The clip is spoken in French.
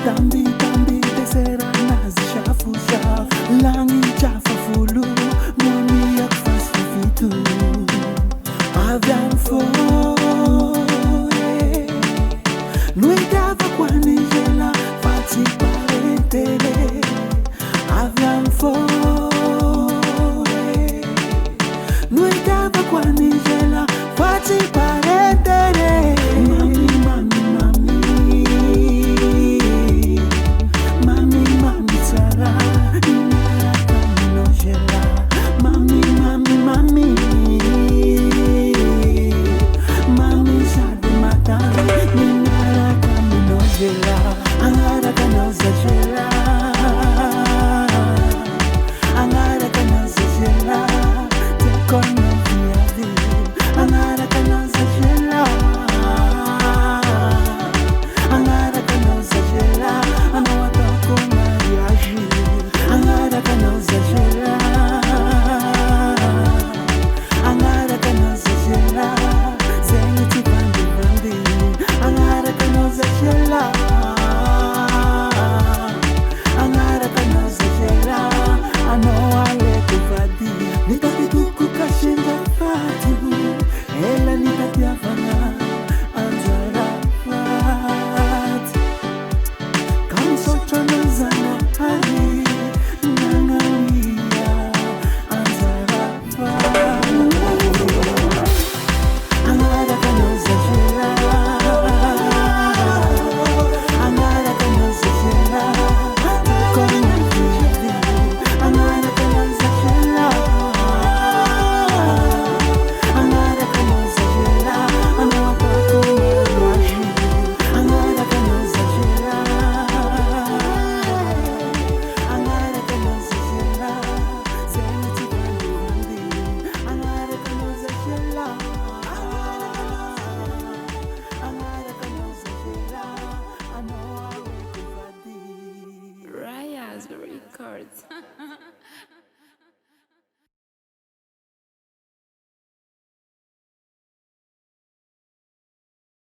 Dambi dambi desera nazishafusha langi chafafulu mwami ya kufasifitu avyamfo nuitava kwa nijela fati parentere avyamfo nuitava kwa nijela fati parentere mami mami mami mami mami sara inara kamino jela mami mami mami mami sade matare inara kamino jela angara kanoza jela angara kanoza jela tekono viavi angara kanoza jela angara kanoza jela anawata kumariaji angara kanoza jela angara kanoza jela zenye tibandi bandi angara kanoza jela angara kanoza jela anowale kuvadi nitati tukukashinda fatu ela nitati afana anzara fatu kamsocho nazana hari nangalia anzara fatu angara kanoza jela angara kanoza jela kona vivi angara kanoza jela angara kanoza jela anawapa kumaraji angara kanoza jela angara kanoza jela zenye tibandi bandi angara kanoza jela angara kanoza jela anowale kuvadi Raya's Records.